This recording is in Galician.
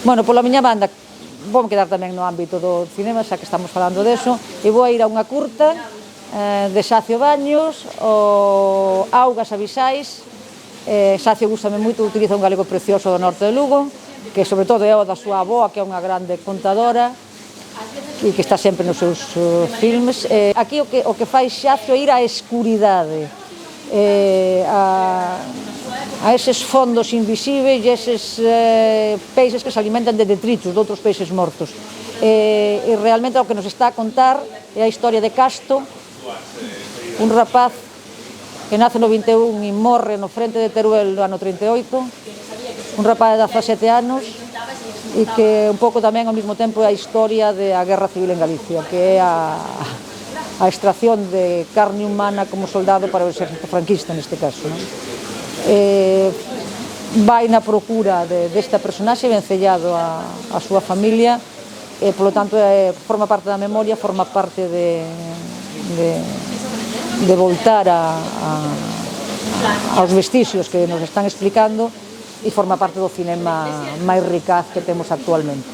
Bueno, pola miña banda, vou quedar tamén no ámbito do cinema, xa que estamos falando deso, e vou a ir a unha curta de Xacio Baños, o Augas Abisais. Xacio gústame moito, utiliza un galego precioso do norte de Lugo, que sobre todo é o da súa avoa, que é unha grande contadora, e que está sempre nos seus filmes. Aquí o que fai Xacio é ir á escuridade, a eses fondos invisíveis e eses peixes que se alimentan de detritos de outros peixes mortos. E realmente o que nos está a contar é a historia de Casto, un rapaz que nace no 21 e morre no frente de Teruel no ano 38, un rapaz de 17 anos, e que un pouco tamén ao mesmo tempo é a historia da Guerra Civil en Galicia, que é a extracción de carne humana como soldado para o exército franquista neste caso. Vai na procura desta personaxe, vencellado a súa familia, e polo tanto forma parte da memoria, forma parte de voltar aos vestixios que nos están explicando, e forma parte do cinema máis ricaz que temos actualmente.